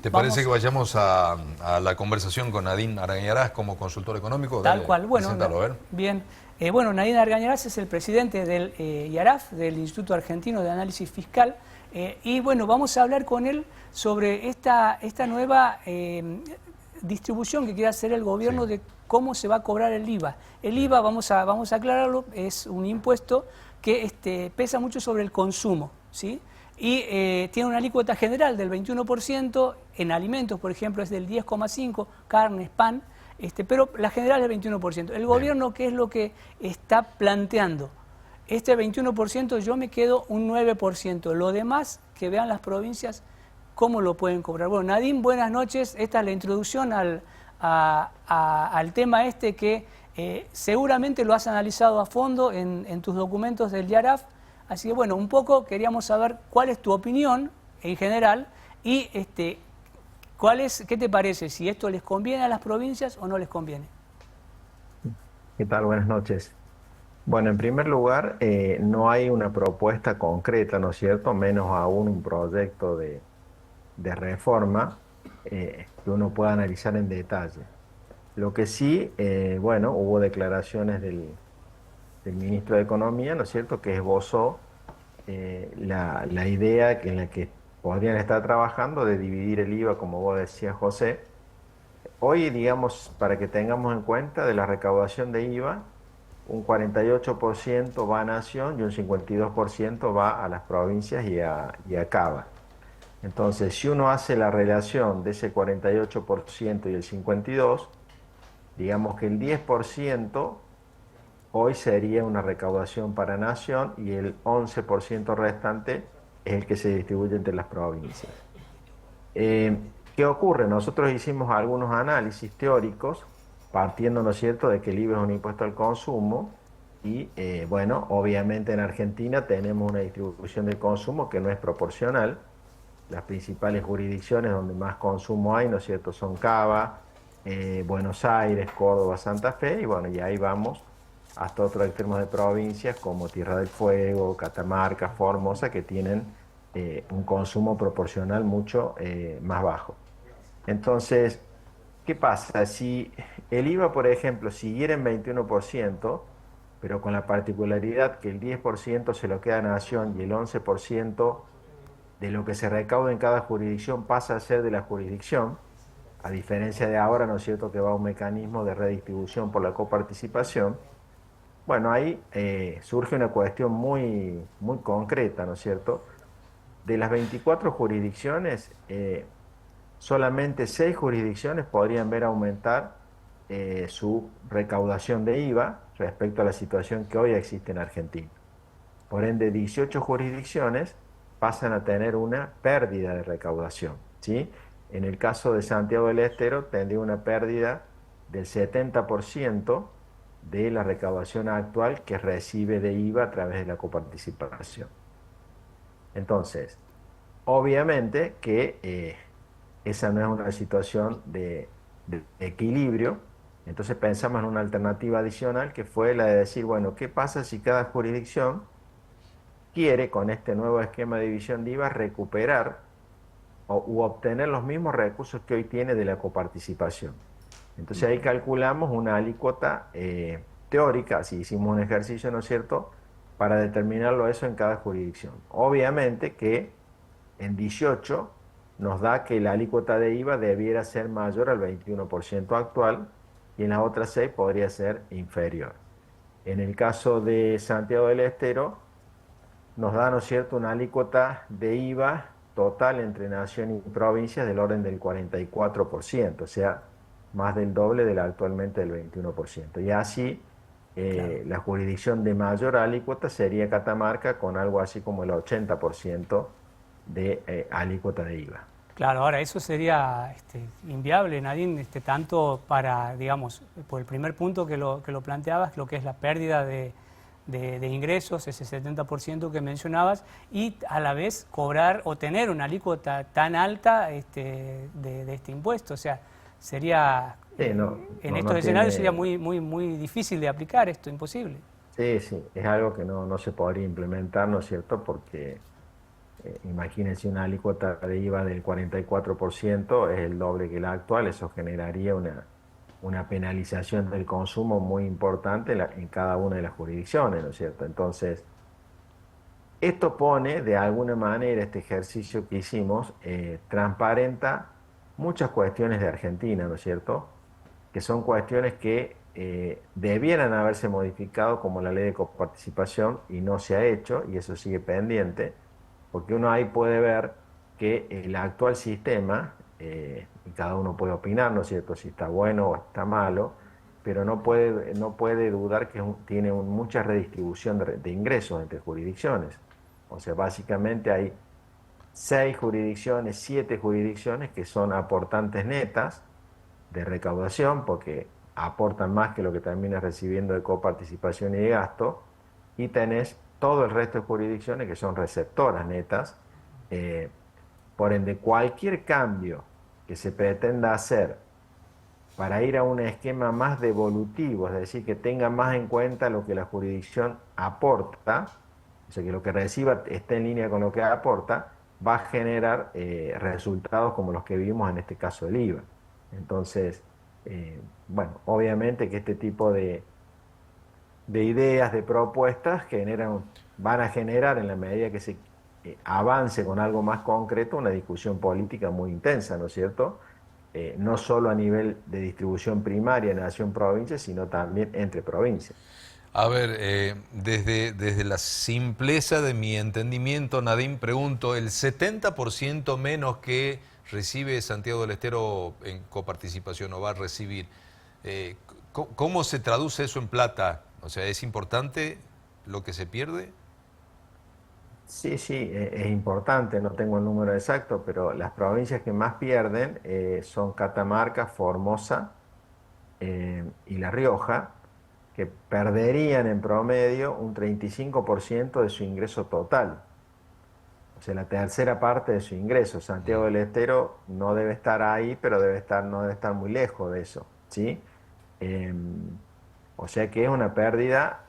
¿Te parece que vayamos a la conversación con Nadine Argañarás como consultor económico? Tal Dale, cual. Bueno, preséntalo, a ver. bien. Bueno, Nadine Argañarás es el presidente del IARAF, del Instituto Argentino de Análisis Fiscal. Y bueno, vamos a hablar con él sobre esta nueva distribución que quiere hacer el gobierno de cómo se va a cobrar el IVA. El IVA, vamos a aclararlo, es un impuesto que pesa mucho sobre el consumo, ¿sí? Y tiene una alícuota general del 21%, en alimentos, por ejemplo, es del 10,5%, carnes, pan, pero la general es del 21%. El gobierno, ¿qué es lo que está planteando? Este 21% yo me quedo un 9%. Lo demás, que vean las provincias cómo lo pueden cobrar. Bueno, Nadine, buenas noches. Esta es la introducción al tema que seguramente lo has analizado a fondo en tus documentos del IARAF. Así que bueno, un poco queríamos saber cuál es tu opinión en general y qué te parece, si esto les conviene a las provincias o no les conviene. ¿Qué tal? Buenas noches. Bueno, en primer lugar, no hay una propuesta concreta, ¿no es cierto? Menos aún un proyecto de reforma que uno pueda analizar en detalle. Lo que sí, bueno, hubo declaraciones del ministro de Economía, ¿no es cierto?, que esbozó la idea en la que podrían estar trabajando de dividir el IVA, como vos decías, José. Hoy, digamos, para que tengamos en cuenta de la recaudación de IVA, un 48% va a Nación y un 52% va a las provincias y a Cava. Entonces, si uno hace la relación de ese 48% y el 52%, digamos que el 10% hoy sería una recaudación para Nación y el 11% restante es el que se distribuye entre las provincias. ¿Qué ocurre? Nosotros hicimos algunos análisis teóricos partiendo, ¿no es cierto?, de que el IVA es un impuesto al consumo y, bueno, obviamente en Argentina tenemos una distribución del consumo que no es proporcional. Las principales jurisdicciones donde más consumo hay, ¿no es cierto?, son Cava, Buenos Aires, Córdoba, Santa Fe, y bueno, y ahí vamos hasta otros extremos de provincias como Tierra del Fuego, Catamarca, Formosa, que tienen un consumo proporcional mucho más bajo. Entonces, ¿qué pasa? Si el IVA, por ejemplo, siguiera en 21%, pero con la particularidad que el 10% se lo queda a Nación y el 11% de lo que se recauda en cada jurisdicción pasa a ser de la jurisdicción, a diferencia de ahora, ¿no es cierto?, que va a un mecanismo de redistribución por la coparticipación. Bueno, ahí surge una cuestión muy, muy concreta, ¿no es cierto? De las 24 jurisdicciones, solamente 6 jurisdicciones podrían ver aumentar su recaudación de IVA respecto a la situación que hoy existe en Argentina. Por ende, 18 jurisdicciones pasan a tener una pérdida de recaudación, ¿sí? En el caso de Santiago del Estero, tendría una pérdida del 70% de la recaudación actual que recibe de IVA a través de la coparticipación. Entonces, obviamente que esa no es una situación de equilibrio. Entonces pensamos en una alternativa adicional que fue la de decir, bueno, ¿qué pasa si cada jurisdicción quiere, con este nuevo esquema de división de IVA, recuperar u obtener los mismos recursos que hoy tiene de la coparticipación? Entonces ahí calculamos una alícuota teórica, si hicimos un ejercicio, ¿no es cierto?, para determinarlo eso en cada jurisdicción. Obviamente que en 18 nos da que la alícuota de IVA debiera ser mayor al 21% actual y en las otras 6 podría ser inferior. En el caso de Santiago del Estero, nos da, ¿no es cierto?, una alícuota de IVA total entre nación y provincias del orden del 44%, o sea, más del doble del actualmente del 21%. Y así, Claro. la jurisdicción de mayor alícuota sería Catamarca, con algo así como el 80% de alícuota de IVA. Claro, ahora eso sería inviable, Nadine, tanto para, digamos, por el primer punto que lo planteabas, lo que es la pérdida de ingresos, ese 70% que mencionabas, y a la vez cobrar o tener una alícuota tan alta de este impuesto. O sea, sería, Sí, en estos escenarios sería muy difícil de aplicar esto, imposible. sí, sí, es algo que no se podría implementar, ¿no es cierto?, porque Imagínense una alícuota de IVA del 44%, es el doble que la actual, eso generaría una penalización del consumo muy importante en cada una de las jurisdicciones, ¿no es cierto? Entonces, esto pone, de alguna manera, este ejercicio que hicimos, transparenta muchas cuestiones de Argentina, ¿no es cierto? Que son cuestiones que debieran haberse modificado como la ley de coparticipación y no se ha hecho, y eso sigue pendiente, porque uno ahí puede ver que el actual sistema, y cada uno puede opinar, ¿no es cierto?, si está bueno o está malo, pero no puede dudar que tiene mucha redistribución de ingresos entre jurisdicciones. O sea, básicamente hay 6 jurisdicciones, 7 jurisdicciones que son aportantes netas de recaudación, porque aportan más que lo que terminas recibiendo de coparticipación y de gasto, y tenés todo el resto de jurisdicciones que son receptoras netas. eh, por ende, cualquier cambio que se pretenda hacer para ir a un esquema más devolutivo, es decir, que tenga más en cuenta lo que la jurisdicción aporta, o sea, que lo que reciba esté en línea con lo que aporta, va a generar resultados como los que vimos en este caso del IVA. Entonces, bueno, obviamente que este tipo de ideas, de propuestas, van a generar, en la medida que se avance con algo más concreto, una discusión política muy intensa, ¿no es cierto? No solo a nivel de distribución primaria, nación-provincia, sino también entre provincias. A ver, desde la simpleza de mi entendimiento, Nadim, pregunto, ¿el 70% menos que recibe Santiago del Estero en coparticipación o va a recibir, cómo se traduce eso en plata? O sea, ¿es importante lo que se pierde? Sí, sí, es importante, no tengo el número exacto, pero las provincias que más pierden son Catamarca, Formosa y La Rioja, que perderían en promedio un 35% de su ingreso total. O sea, la tercera parte de su ingreso. Santiago del Estero no debe estar ahí, pero no debe estar muy lejos de eso, ¿sí? O sea que es una pérdida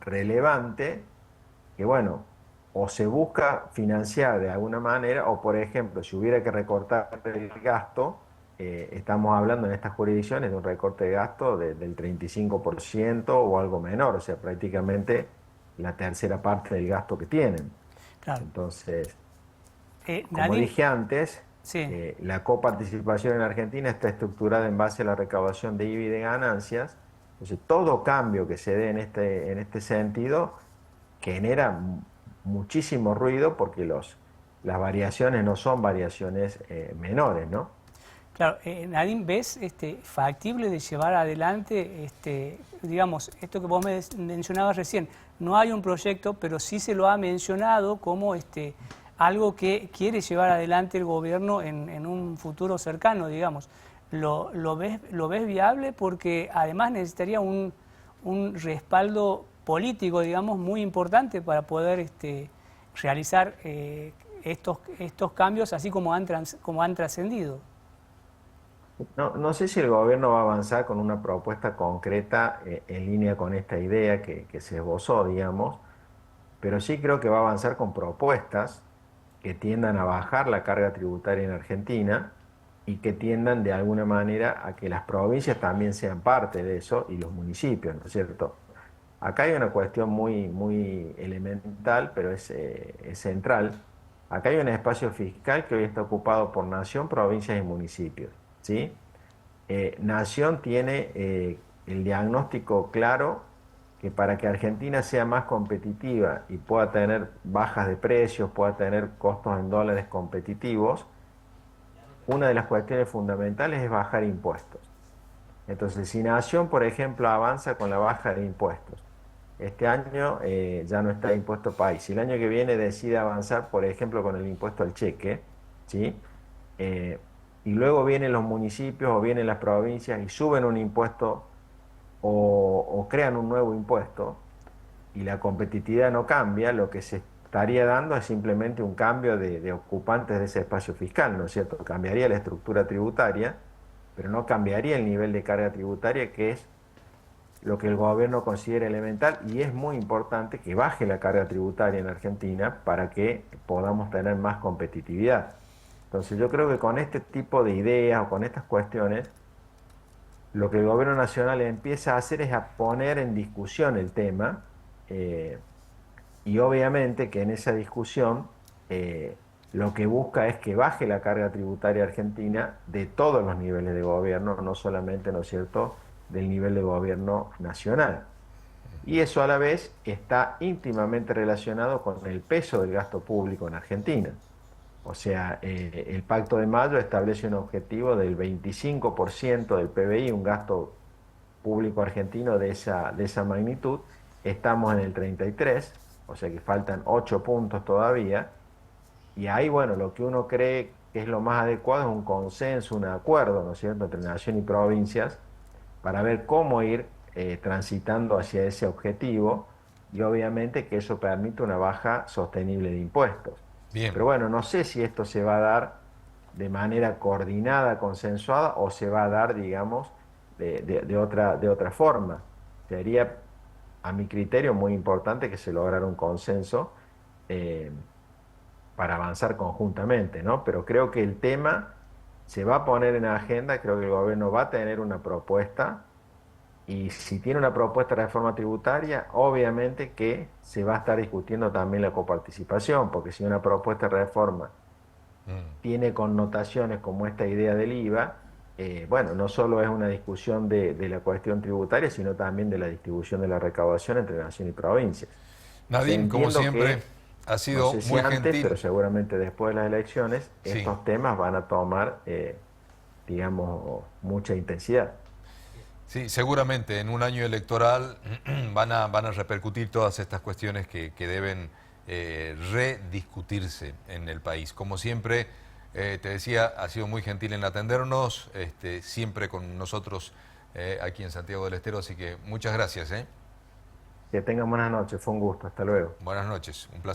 relevante que, bueno, o se busca financiar de alguna manera, o por ejemplo, si hubiera que recortar el gasto, estamos hablando en estas jurisdicciones de un recorte de gasto del 35% o algo menor, o sea, prácticamente la tercera parte del gasto que tienen. Claro. Entonces, como Nadine, dije antes, sí. la coparticipación en Argentina está estructurada en base a la recaudación de IVA y de ganancias. Entonces, todo cambio que se dé en este sentido genera muchísimo ruido porque las variaciones no son variaciones menores, ¿no? Claro, Nadine, ¿ves factible de llevar adelante, digamos, esto que vos mencionabas recién? No hay un proyecto, pero sí se lo ha mencionado como algo que quiere llevar adelante el gobierno en un futuro cercano, digamos. ¿Lo ves viable? Porque además necesitaría un respaldo político, digamos, muy importante para poder realizar estos cambios así como han trascendido. No, no sé si el gobierno va a avanzar con una propuesta concreta en línea con esta idea que se esbozó, digamos, pero sí creo que va a avanzar con propuestas que tiendan a bajar la carga tributaria en Argentina y que tiendan de alguna manera a que las provincias también sean parte de eso y los municipios, ¿no es cierto? Acá hay una cuestión muy, muy elemental, pero es central. Acá hay un espacio fiscal que hoy está ocupado por nación, provincias y municipios, ¿sí? Nación tiene el diagnóstico claro que para que Argentina sea más competitiva y pueda tener bajas de precios, pueda tener costos en dólares competitivos, una de las cuestiones fundamentales es bajar impuestos. Entonces, si Nación, por ejemplo, avanza con la baja de impuestos, este año ya no está impuesto país. Si el año que viene decide avanzar, por ejemplo, con el impuesto al cheque, ¿sí? Eh, y luego vienen los municipios o vienen las provincias y suben un impuesto o crean un nuevo impuesto y la competitividad no cambia, lo que se estaría dando es simplemente un cambio de ocupantes de ese espacio fiscal, ¿no es cierto? Cambiaría la estructura tributaria, pero no cambiaría el nivel de carga tributaria, que es lo que el gobierno considera elemental, y es muy importante que baje la carga tributaria en Argentina para que podamos tener más competitividad. Entonces yo creo que con este tipo de ideas o con estas cuestiones, lo que el gobierno nacional empieza a hacer es a poner en discusión el tema, eh, y obviamente que en esa discusión lo que busca es que baje la carga tributaria argentina de todos los niveles de gobierno, no solamente, ¿no es cierto?, del nivel de gobierno nacional. Y eso a la vez está íntimamente relacionado con el peso del gasto público en Argentina. O sea, el Pacto de Mayo establece un objetivo del 25% del PBI, un gasto público argentino de esa magnitud. Estamos en el 33, o sea que faltan 8 puntos todavía. Y ahí, bueno, lo que uno cree que es lo más adecuado es un consenso, un acuerdo, ¿no es cierto?, entre nación y provincias para ver cómo ir transitando hacia ese objetivo, y obviamente que eso permite una baja sostenible de impuestos. Bien. Pero bueno, no sé si esto se va a dar de manera coordinada, consensuada, o se va a dar, digamos, de otra forma. Sería, a mi criterio, muy importante que se lograra un consenso eh, para avanzar conjuntamente, ¿no? Pero creo que el tema se va a poner en agenda, creo que el gobierno va a tener una propuesta, y si tiene una propuesta de reforma tributaria, obviamente que se va a estar discutiendo también la coparticipación, porque si una propuesta de reforma Mm. tiene connotaciones como esta idea del IVA, bueno, no solo es una discusión de la cuestión tributaria, sino también de la distribución de la recaudación entre nación y provincias. Nadim, como Entiendo siempre, que, ha no sido sé si muy antes, pero gentil. seguramente después de las elecciones, Sí. estos temas van a tomar, digamos, mucha intensidad. Sí, seguramente en un año electoral van a repercutir todas estas cuestiones que deben rediscutirse en el país. Como siempre, te decía, ha sido muy gentil en atendernos, siempre con nosotros aquí en Santiago del Estero, así que muchas gracias. Que tengan buenas noches, fue un gusto, hasta luego. Buenas noches, un placer.